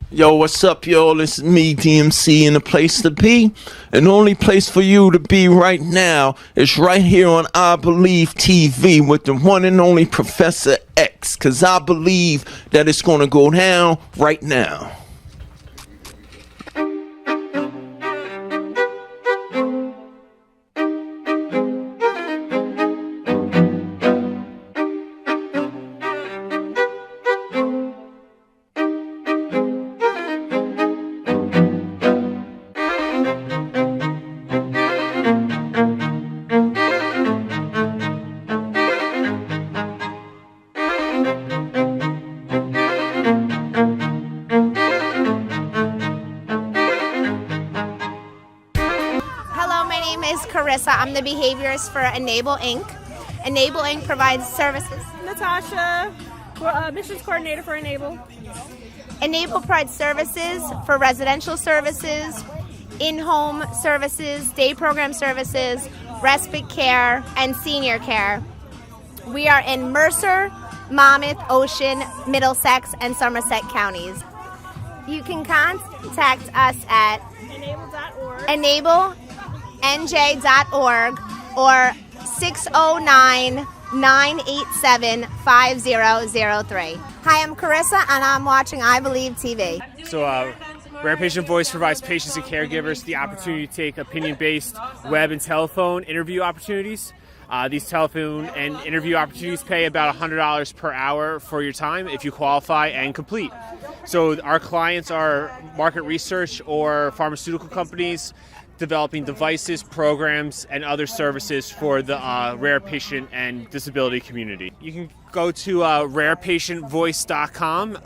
Yo, what's up, yo? It's me, DMC, and the place to be. And the only place for you to be right now is right here on I Believe TV with the one and only Professor X. Because I believe that it's going to go down right now. I'm the behaviorist for Enable Inc. Enable Inc. provides services. Natasha, missions coordinator for Enable. Enable provides services for residential services, in-home services, day program services, respite care, and senior care. We are in Mercer, Monmouth, Ocean, Middlesex, and Somerset counties. You can contact us at enablenj.org or 609-987-5003. Hi, I'm Carissa, and I'm watching I Believe TV. So, Rare Patient Voice provides patients and caregivers the opportunity to take opinion-based web and telephone interview opportunities. These telephone and interview opportunities pay about $100 per hour for your time if you qualify and complete. So our clients are market research or pharmaceutical companies developing devices, programs, and other services for the rare patient and disability community. You can go to rarepatientvoice.com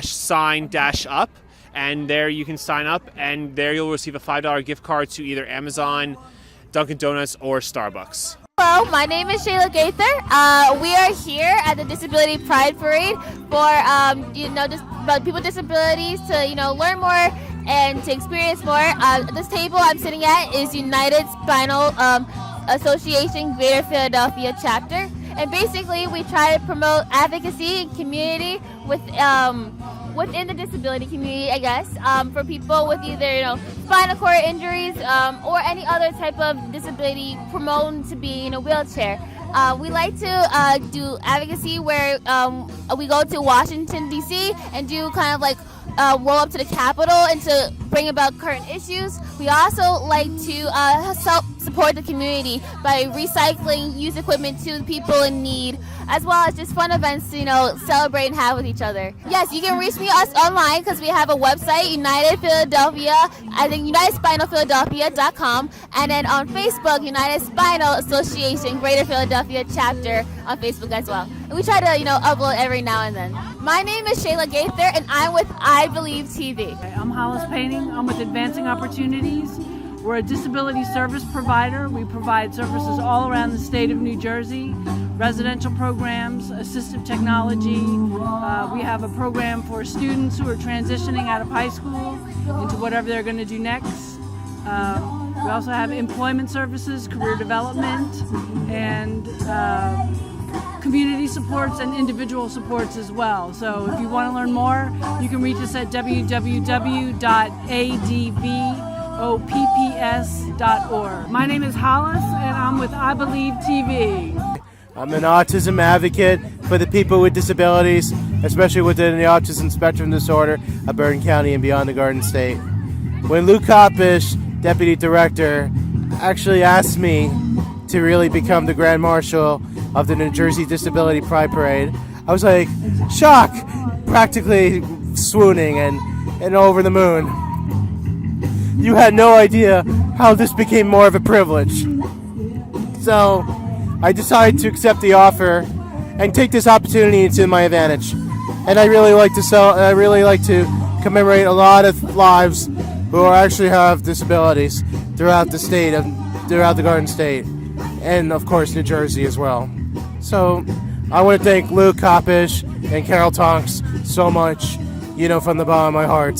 /sign-up, and there you can sign up, and there you'll receive a $5 gift card to either Amazon, Dunkin' Donuts, or Starbucks. Hello, my name is Shayla Gaither. We are here at the Disability Pride Parade for just about people with disabilities to learn more and to experience more. This table I'm sitting at is United Spinal Association Greater Philadelphia chapter, and basically we try to promote advocacy and community within the disability community, I guess, for people with either spinal cord injuries or any other type of disability promoted to be in a wheelchair. We like to do advocacy where we go to Washington, D.C. and do kind of like roll up to the Capitol and to bring about current issues. We also like to help support the community by recycling used equipment to the people in need, as well as just fun events to celebrate and have with each other. Yes, you can reach us online because we have a website, United Philadelphia, I think UnitedSpinalPhiladelphia.com, and then on Facebook, United Spinal Association Greater Philadelphia chapter on Facebook as well. And we try to upload every now and then. My name is Shayla Gaither, and I'm with I Believe TV. I'm Hollis Painting. I'm with Advancing Opportunities. We're a disability service provider. We provide services all around the state of New Jersey, residential programs, assistive technology. We have a program for students who are transitioning out of high school into whatever they're going to do next. We also have employment services, career development, and community supports and individual supports as well. So if you want to learn more, you can reach us at www.advopps.org. My name is Hollis, and I'm with I Believe TV. I'm an autism advocate for the people with disabilities, especially within the autism spectrum disorder of Bergen County and beyond the Garden State. When Lou Kopish, Deputy Director, actually asked me to really become the Grand Marshal of the New Jersey Disability Pride Parade, I was like, shock, practically swooning and over the moon. You had no idea how this became more of a privilege. So I decided to accept the offer and take this opportunity to my advantage. And I really like to commemorate a lot of lives who actually have disabilities throughout the state throughout the Garden State, and of course New Jersey as well. So I want to thank Lou Kopish and Carol Tonks so much, from the bottom of my heart.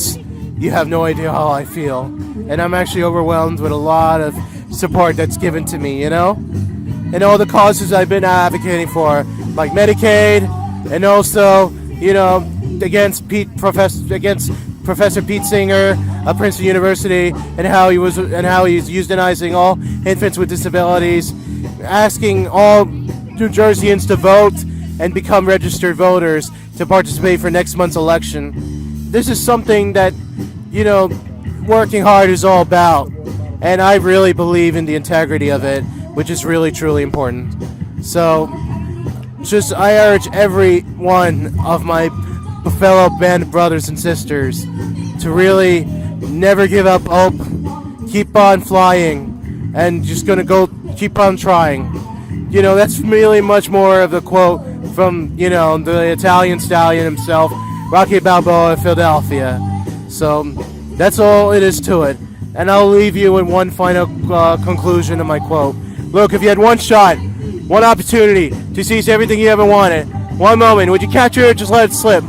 You have no idea how I feel. And I'm actually overwhelmed with a lot of support that's given to me, and all the causes I've been advocating for, like Medicaid, and also, against Professor Pete Singer of Princeton University and how he's euthanizing all infants with disabilities, asking all New Jerseyans to vote and become registered voters to participate for next month's election. This is something that, working hard is all about, and I really believe in the integrity of it, which is really, truly important. So, I urge every one of my fellow band brothers and sisters to really never give up hope, keep on flying, and just gonna keep on trying. That's really much more of the quote from, the Italian stallion himself, Rocky Balboa of Philadelphia. So that's all it is to it. And I'll leave you with one final conclusion of my quote. Look, if you had one shot, one opportunity to seize everything you ever wanted, one moment, would you capture it or just let it slip?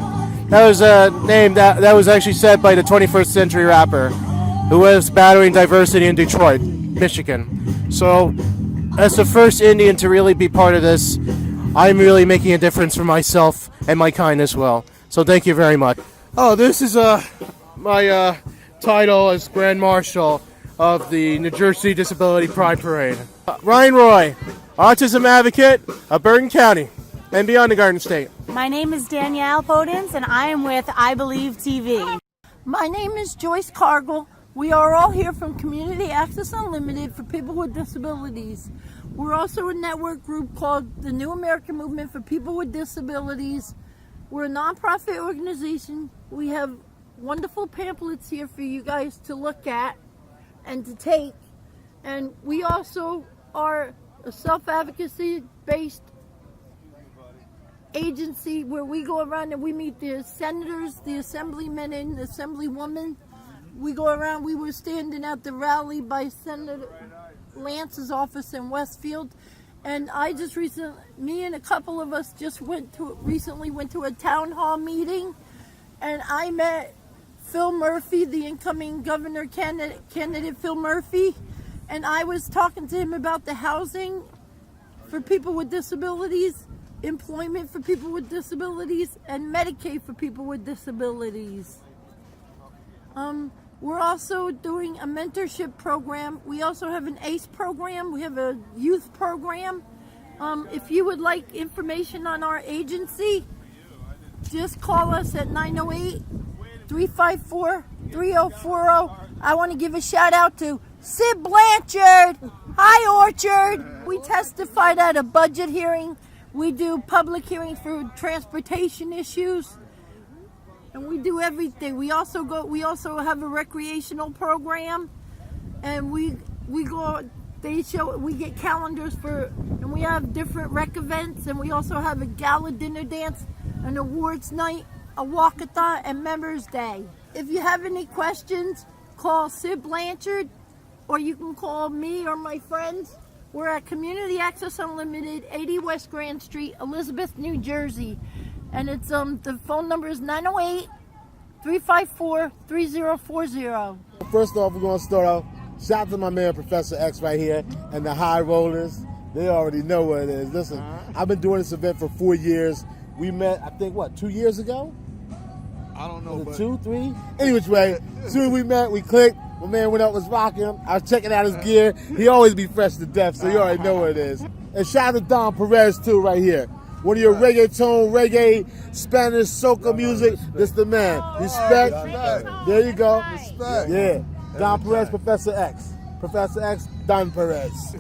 That was a name that was actually said by the 21st century rapper who was battering diversity in Detroit, Michigan. So, as the first Indian to really be part of this, I'm really making a difference for myself and my kind as well. So thank you very much. Oh, this is my title as Grand Marshal of the New Jersey Disability Pride Parade. Ryan Roy, autism advocate of Bergen County and beyond the Garden State. My name is Danielle Podens and I am with I Believe TV. My name is Joyce Cargill. We are all here from Community Access Unlimited for people with disabilities. We're also a network group called the New American Movement for People with Disabilities. We're a nonprofit organization. We have wonderful pamphlets here for you guys to look at and to take. And we also are a self-advocacy based agency where we go around and we meet the senators, the assemblymen and the assemblywomen. We go around, we were standing at the rally by Senator Lance's office in Westfield. And me and a couple of us just recently went to a town hall meeting, and I met Phil Murphy, the incoming governor candidate Phil Murphy, and I was talking to him about the housing for people with disabilities, employment for people with disabilities, and Medicaid for people with disabilities. We're also doing a mentorship program. We also have an ACE program. We have a youth program. If you would like information on our agency, just call us at 908-354-3040. I want to give a shout out to Sid Blanchard. Hi, Orchard. We testified at a budget hearing. We do public hearings for transportation issues. And we do everything. We also have a recreational program, and we get calendars and we have different rec events, and we also have a gala dinner dance, an awards night, a walkathon, and Members Day. If you have any questions, call Sid Blanchard, or you can call me or my friends. We're at Community Access Unlimited, 80 West Grand Street, Elizabeth, New Jersey. And it's the phone number is 908-354-3040. First off, we're going to start off. Shout out to my man Professor X right here and the High Rollers. They already know what it is. Listen, I've been doing this event for 4 years. We met, I think, 2 years ago? I don't know. Was it 2, 3? Any which way, soon as we met, we clicked. My man went up, was rocking him. I was checking out his gear. He always be fresh to death, so you already know what it is. And shout out to Don Perez, too, right here. One of your reggae, Spanish, soca music. This the man. Respect. There you go. Respect. Yeah. Don Perez, Professor X. Professor X, Don Perez.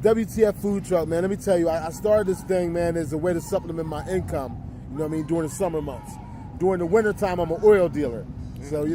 WTF food truck, man. Let me tell you, I started this thing, man, as a way to supplement my income, you know what I mean, during the summer months. During the winter time, I'm an oil dealer. So,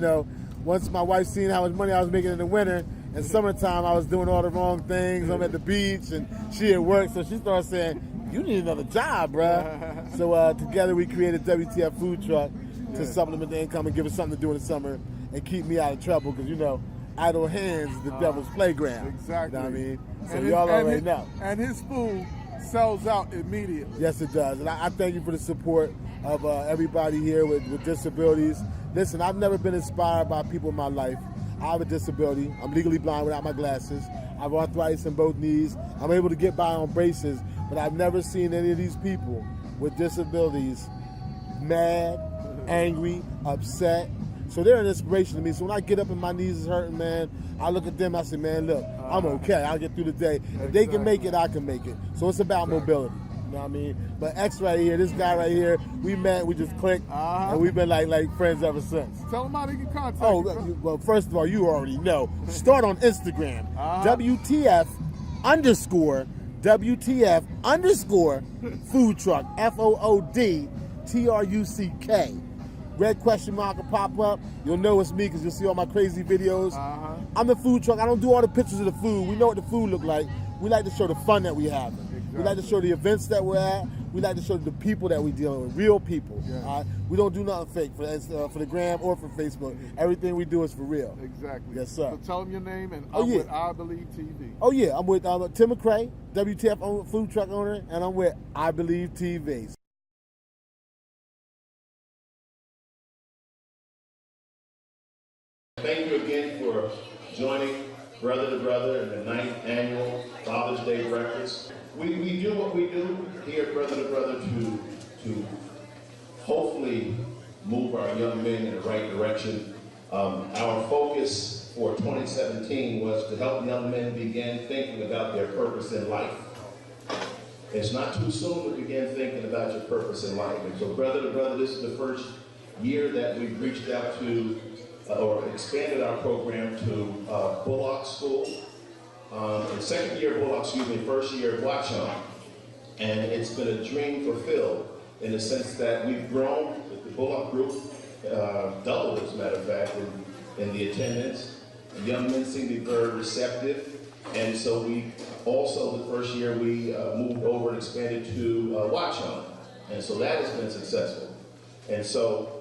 once my wife seen how much money I was making in the winter, in summertime I was doing all the wrong things. I'm at the beach and she at work, so she started saying, you need another job, bruh. So together we created WTF Food Truck to supplement the income and give us something to do in the summer and keep me out of trouble, because idle hands is the devil's playground. Exactly. You know what I mean? So y'all already know. And his food sells out immediately. Yes, it does. And I thank you for the support of everybody here with disabilities. Listen, I've never been inspired by people in my life. I have a disability. I'm legally blind without my glasses. I have arthritis in both knees. I'm able to get by on braces, but I've never seen any of these people with disabilities mad, angry, upset. So they're an inspiration to me. So when I get up and my knees is hurting, man, I look at them, I say, man, look, I'm okay. I'll get through the day. If they can make it, I can make it. So it's about mobility. You know what I mean? But X right here, this guy right here, we met, we just clicked, and we've been like friends ever sins. Tell them how they can contact you. Well, first of all, you already know. Start on Instagram, WTF _ food truck, FOODTRUCK. Red question mark will pop up. You'll know it's me because you'll see all my crazy videos. I'm the food truck. I don't do all the pictures of the food. We know what the food look like. We like to show the fun that we have. We like to show the events that we're at. We like to show the people that we deal with, real people. We don't do nothing fake for the gram or for Facebook. Everything we do is for real. Exactly. Yes, sir. So tell them your name, and I'm with I Believe TV. Oh, yeah. I'm with Tim McCray, WTF food truck owner, and I'm with I Believe TV. Thank you again for joining Brother to Brother in the 9th annual Father's Day breakfast. We do what we do here at Brother to Brother to hopefully move our young men in the right direction. Our focus for 2017 was to help young men begin thinking about their purpose in life. It's not too soon to begin thinking about your purpose in life. And so Brother to Brother, this is the first year that we've reached out to or expanded our program to Bullock School. And second year Bullock, first year Watch On. And it's been a dream fulfilled in the sense that we've grown, the Bullock group doubled, as a matter of fact, in the attendance. The young men seem to be very receptive. And so we also, the first year, we moved over and expanded to Watch On. And so that has been successful. And so,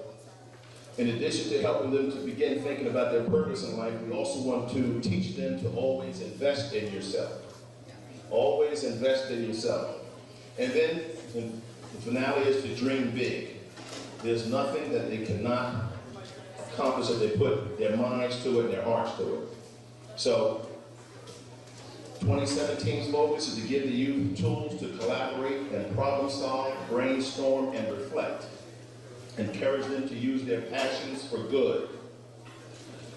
in addition to helping them to begin thinking about their purpose in life, we also want to teach them to always invest in yourself. Always invest in yourself. And then the finale is to dream big. There's nothing that they cannot accomplish if they put their minds to it, their hearts to it. So 2017's focus is to give the youth tools to collaborate and problem solve, brainstorm, and reflect. Encourage them to use their passions for good.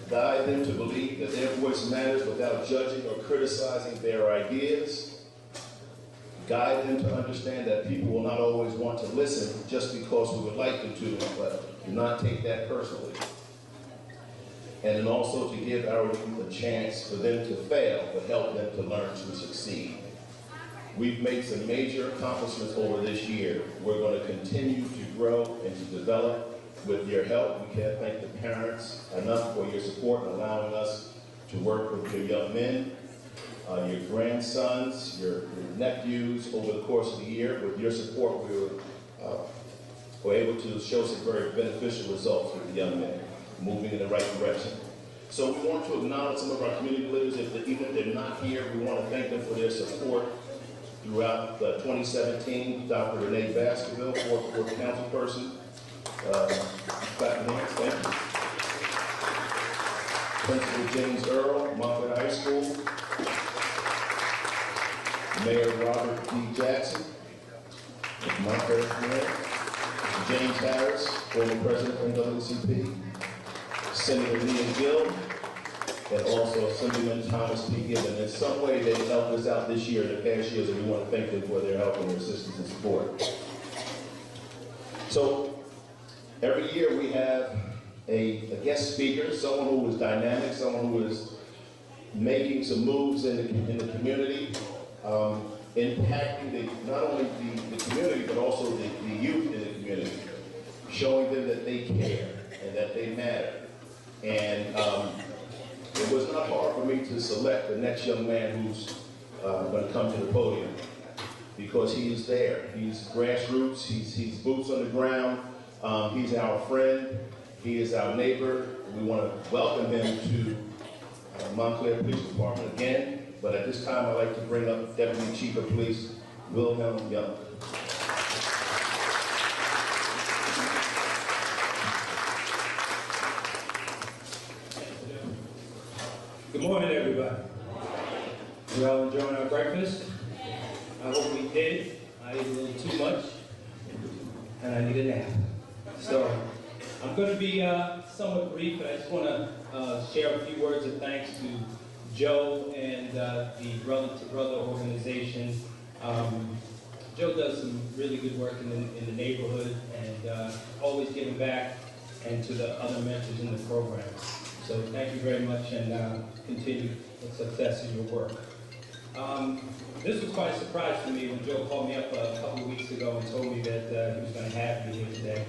Guide them to believe that their voice matters without judging or criticizing their ideas. Guide them to understand that people will not always want to listen just because we would like them to, but do not take that personally. And then also to give our youth a chance for them to fail, but help them to learn to succeed. We've made some major accomplishments over this year. We're going to continue to grow and to develop with your help. We can't thank the parents enough for your support in allowing us to work with your young men, your grandsons, your nephews over the course of the year. With your support, we were able to show some very beneficial results with the young men, moving in the right direction. So we want to acknowledge some of our community leaders. Even if they're not here, we want to thank them for their support throughout 2017. Dr. Renee Baskerville, fourth ward council person. Thank you. Principal James Earl, Montford High School. Mayor Robert D. Jackson, Montford Mayor. James Harris, former president of NAACP. Senator Leah Gill, and also Assemblyman Thomas P. Gibbon. In some way, they helped us out this year, in the past years, and we want to thank them for their help and their assistance and support. So, every year we have a guest speaker, someone who is dynamic, someone who is making some moves in the community, impacting not only the community, but also the youth in the community, showing them that they care and that they matter. And it was not hard for me to select the next young man who's going to come to the podium, because he is there. He's grassroots, he's boots on the ground, he's our friend, he is our neighbor. We want to welcome him to Montclair Police Department again, but at this time I'd like to bring up Deputy Chief of Police Wilhelm Young. Good morning, everybody. We all enjoying our breakfast? I hope we did. I ate a little too much, and I need a nap. So, I'm going to be somewhat brief, but I just want to share a few words of thanks to Joe and the Brother to Brother organization. Joe does some really good work in the neighborhood and always giving back, and to the other mentors in the program. So thank you very much, and continued success in your work. This was quite a surprise for me when Joe called me up a couple of weeks ago and told me that he was going to have me here today.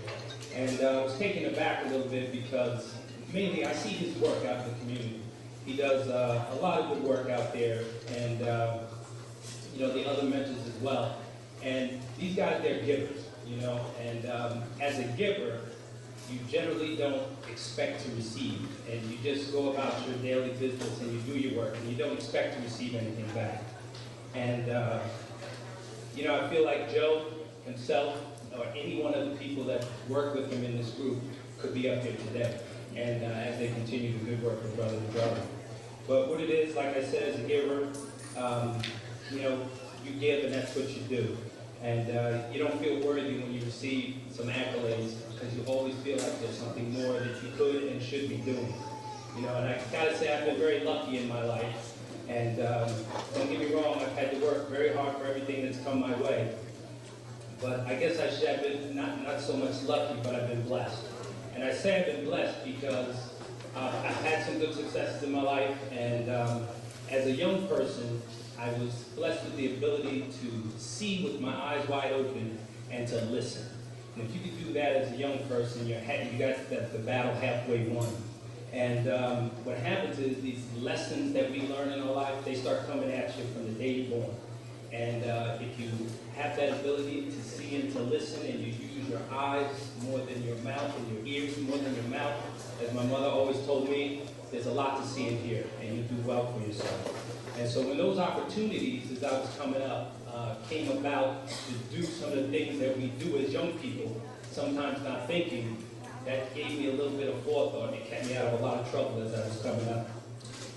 And I was taken aback a little bit because mainly I see his work out in the community. He does a lot of good work out there, and you know, the other mentors as well. And these guys, they're givers, you know, and as a giver, you generally don't expect to receive, and you just go about your daily business and you do your work, and you don't expect to receive anything back. And you know, I feel like Joe himself, or any one of the people that work with him in this group, could be up here today, and as they continue the good work of Brother to Brother. But what it is, like I said, as a giver, you know, you give and that's what you do. And you don't feel worthy when you receive some accolades, because you always feel like there's something more that you could and should be doing. You know, and I gotta say I've been very lucky in my life. And don't get me wrong, I've had to work very hard for everything that's come my way. But I guess I should have been not so much lucky, but I've been blessed. And I say I've been blessed because I've had some good successes in my life, and as a young person, I was blessed with the ability to see with my eyes wide open and to listen. And if you could do that as a young person, you got the battle halfway won. And what happens is these lessons that we learn in our life, they start coming at you from the day you're born. And if you have that ability to see and to listen, and you use your eyes more than your mouth, and your ears more than your mouth, as my mother always told me, there's a lot to see and hear, and you do well for yourself. And so when those opportunities, as I was coming up, came about to do some of the things that we do as young people, sometimes not thinking, that gave me a little bit of forethought. It kept me out of a lot of trouble as I was coming up.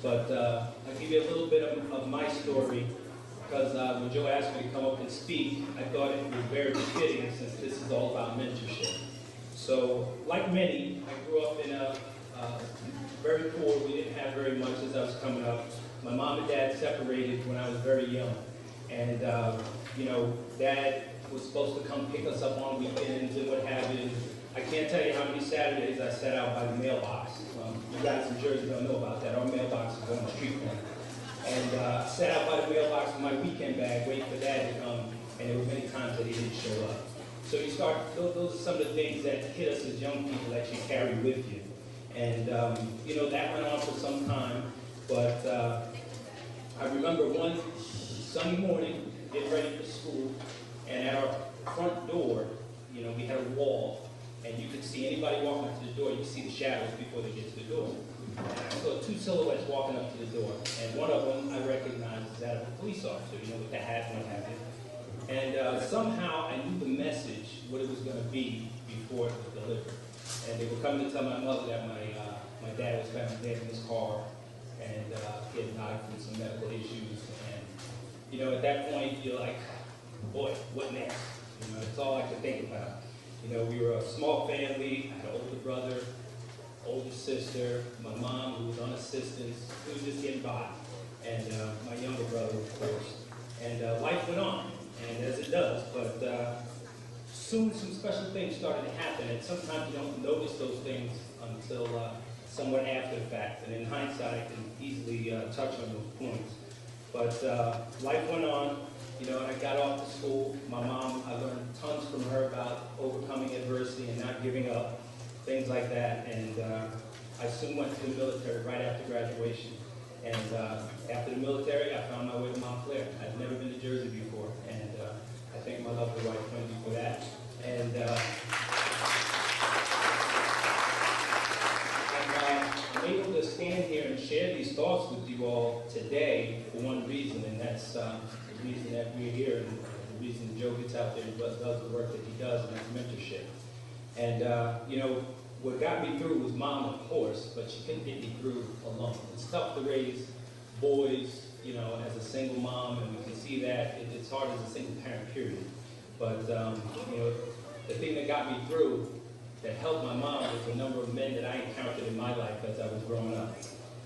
But I'll give you a little bit of my story, because when Joe asked me to come up and speak, I thought it was very fitting, since this is all about mentorship. So, like many, I grew up in a very poor. We didn't have very much as I was coming up. My mom and dad separated when I was very young. And, you know, Dad was supposed to come pick us up on weekends and what have you. I can't tell you how many Saturdays I sat out by the mailbox. You guys in Jersey don't know about that. Our mailbox is on the street corner. And I sat out by the mailbox with my weekend bag, waiting for Dad to come, and there were many times that he didn't show up. So you start, those are some of the things that hit us as young people that you carry with you. And, you know, that went on for some time, but I remember one Sunday morning, getting ready for school, and at our front door, you know, we had a wall, and you could see anybody walking up to the door, you could see the shadows before they get to the door. And I saw two silhouettes walking up to the door, and one of them I recognized as that of a police officer, you know, with the hat and what have you. And somehow I knew the message, what it was going to be, before it was delivered. And they were coming to tell my mother that my dad was found dead in his car, and he had died from some medical issues. And, you know, at that point, you're like, boy, what next? You know, that's all I could think about. You know, we were a small family. I had an older brother, older sister, my mom, who was on assistance, who was just getting by, and my younger brother, of course. And life went on, and as it does, but soon some special things started to happen, and sometimes you don't notice those things until somewhat after the fact, and in hindsight, I can easily touch on those points. But life went on, you know, and I got off to school. My mom, I learned tons from her about overcoming adversity and not giving up, things like that, and I soon went to the military right after graduation. And after the military, I found my way to Montclair. I'd never been to Jersey before, and I thank my lovely wife, Wendy, for that. And I'm able to stand here and share these thoughts with you all today for one reason, and that's the reason that we're here, and the reason Joe gets out there and does the work that he does, and that's mentorship. And, you know, what got me through was Mom, of course, but she couldn't get me through alone. It's tough to raise boys, you know, as a single mom, and we can see that it's hard as a single parent, period. But, you know, the thing that got me through that helped my mom was the number of men that I encountered in my life as I was growing up.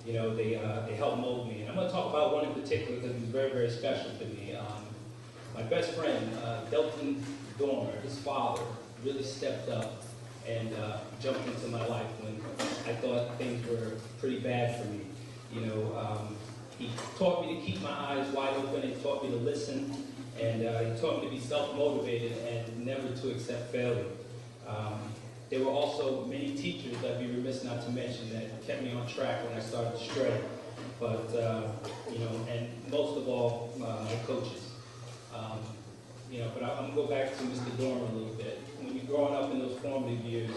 You know, they helped mold me. And I'm going to talk about one in particular because he was very, very special to me. My best friend, Delton Dormer, his father, really stepped up and jumped into my life when I thought things were pretty bad for me. You know, he taught me to keep my eyes wide open, he taught me to listen, and he taught me to be self-motivated and never to accept failure. There were also many teachers, I'd be remiss not to mention, that kept me on track when I started to stray. But, you know, and most of all, my coaches. You know, but I'm going to go back to Mr. Dormer a little bit. When you're growing up in those formative years,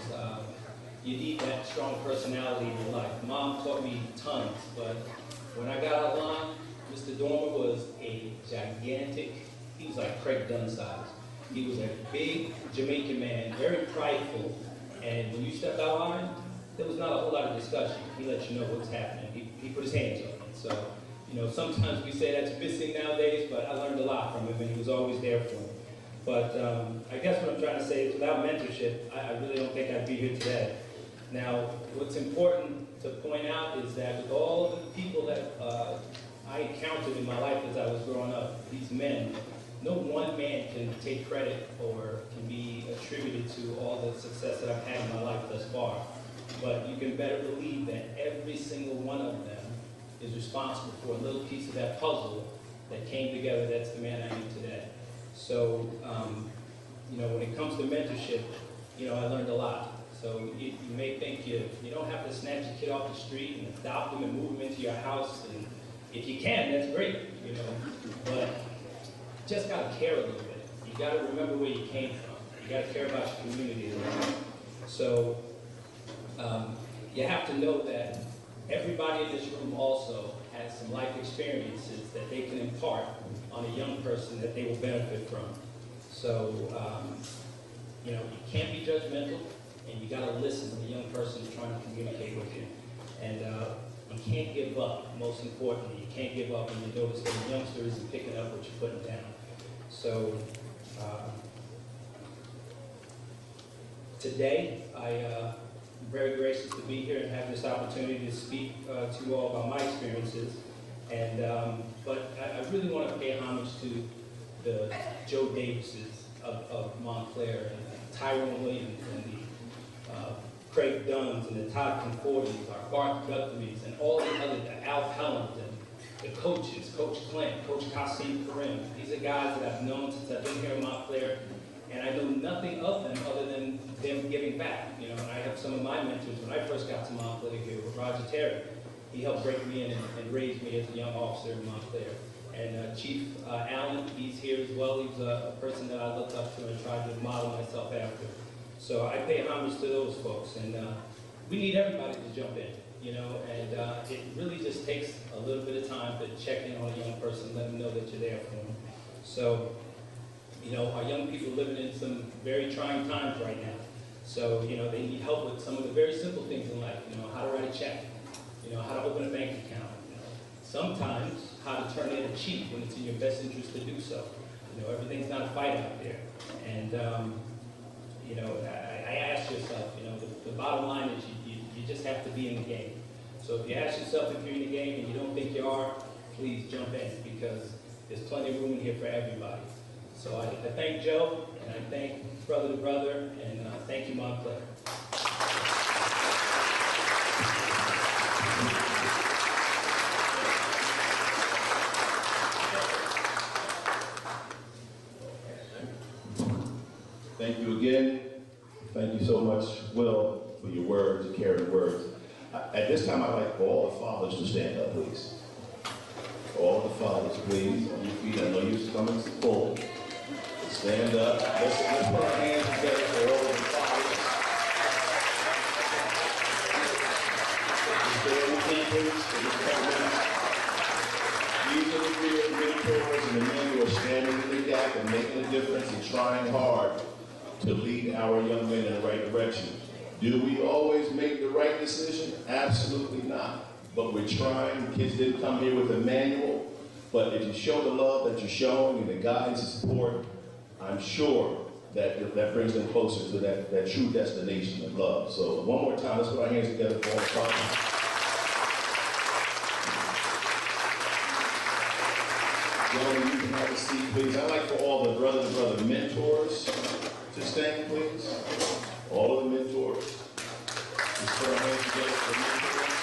you need that strong personality in your life. Mom taught me tons, but when I got out of line, Mr. Dormer was a gigantic, he was like Craig Dunn size. He was a big Jamaican man, very prideful, and when you stepped out of line, there was not a whole lot of discussion. He let you know what's happening. He put his hands on it. So, you know, sometimes we say that's missing nowadays, but I learned a lot from him, and he was always there for me. But I guess what I'm trying to say is without mentorship, I really don't think I'd be here today. Now, what's important to point out is that with all of the people that I encountered in my life as I was growing up, these men, no one man can take credit or can be attributed to all the success that I've had in my life thus far. But you can better believe that every single one of them is responsible for a little piece of that puzzle that came together that's the man I am today. So, you know, when it comes to mentorship, you know, I learned a lot. So you may think you don't have to snatch a kid off the street and adopt him and move him into your house. And if you can, that's great, you know. But you just got to care a little bit. You got to remember where you came from. You got to care about your community a little bit. So you have to know that everybody in this room also has some life experiences that they can impart on a young person that they will benefit from. So, you know, you can't be judgmental, and you got to listen to the young person who's trying to communicate with you. And you can't give up, most importantly. You can't give up when you notice that a youngster isn't picking up what you're putting down. So, today, I'm very gracious to be here and have this opportunity to speak to you all about my experiences. And but I really want to pay homage to the Joe Davises of Montclair and Tyrone Williams and the Craig Dunns and the Todd Confortis, our Garth Guthrie's, and all the other, the Al Pellant and the coaches, Coach Clint, Coach Kasim Karim. These are guys that I've known since I've been here in Montclair, and I know nothing of them other than them giving back. You know, and I have some of my mentors when I first got to Montclair here with Roger Terry. He helped break me in and raise me as a young officer in Montclair. And Chief Allen, he's here as well. He's a person that I looked up to and tried to model myself after. So I pay homage to those folks. And we need everybody to jump in, you know, and it really just takes a little bit of time to check in on a young person, let them know that you're there for them. So, you know, our young people are living in some very trying times right now. So, you know, they need help with some of the very simple things in life, you know, how to write a check, you know, how to open a bank account, you know, sometimes how to turn in a cheat when it's in your best interest to do so. You know, everything's not a fight out there. And, you know, I ask yourself, you know, the bottom line is you just have to be in the game. So if you ask yourself if you're in the game and you don't think you are, please jump in because there's plenty of room in here for everybody. So I thank Joe, and I thank Brother to Brother, and thank you, Montclair. Thank you again. Thank you so much, Will, for your words, your caring words. At this time, I'd like all the fathers to stand up, please. All the fathers, please, on your feet. I know you're coming full. Stand up. Let's put our hands together for all the fathers. These are the real mentors and the men who are standing in the gap and making a difference and trying hard to lead our young men in the right direction. Do we always make the right decision? Absolutely not. But we're trying. Kids didn't come here with a manual. But if you show the love that you're showing and the guidance and support, I'm sure that brings them closer to that true destination of love. So one more time, let's put our hands together for all the partners. Gentlemen, you can have a seat, please. I'd like for all the brother-to-brother mentors to stand, please. All of the mentors. Just put our hands together for the mentors.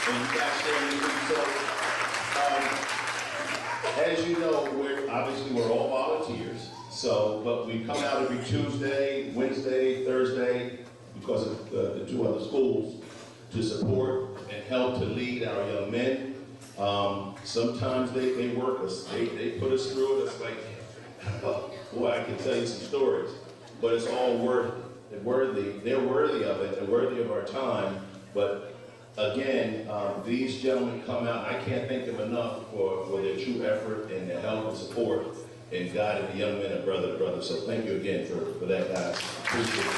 And you guys stand with me. So, as you know, we're all volunteers. So, but we come out every Tuesday, Wednesday, Thursday, because of the two other schools, to support and help to lead our young men. Sometimes they work us, they put us through it. It's like, boy, I can tell you some stories, but it's all they're worthy of it, and worthy of our time. But again, these gentlemen come out, and I can't thank them enough for their true effort and their help and support in guiding the young men and brother to brother. So thank you again for that, guys. Appreciate it.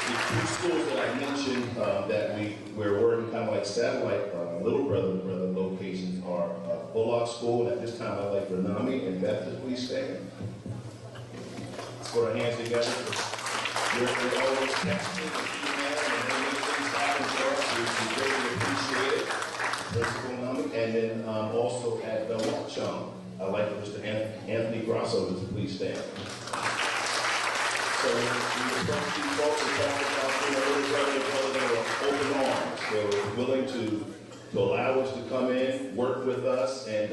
The two schools that I mentioned that we're working kind of like satellite little brother to brother locations are Bullock School, and at this time I like Renami and Bethel. Please stand. Let's put our hands together. We're always texting and emailing and then make things happen for us. We greatly appreciate it. Principal Nami. And then also at Watchung, I'd like Mr. Anthony Grosso to please stand. So we approach these folks and talk about, they were open arms. They were willing to allow us to come in, work with us, and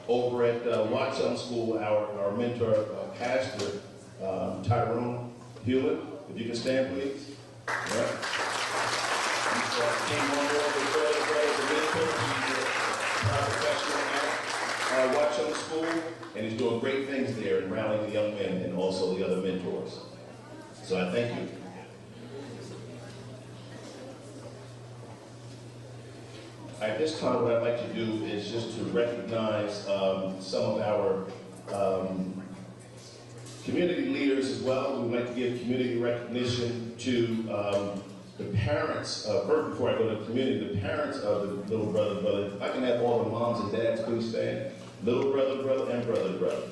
over at Watchung School, our mentor, pastor, Tyrone Hewitt, if you can stand, please. All right. Came on board with the mentor. He's a professional at Watchung School, and he's doing great things there and rallying the young men and also the other mentors. So I thank you. At this time, what I'd like to do is just to recognize some of our community leaders as well. We'd like to give community recognition to the parents. First, before I go to the community, the parents of the little brother. If I can have all the moms and dads please stand. Little brother, and brother.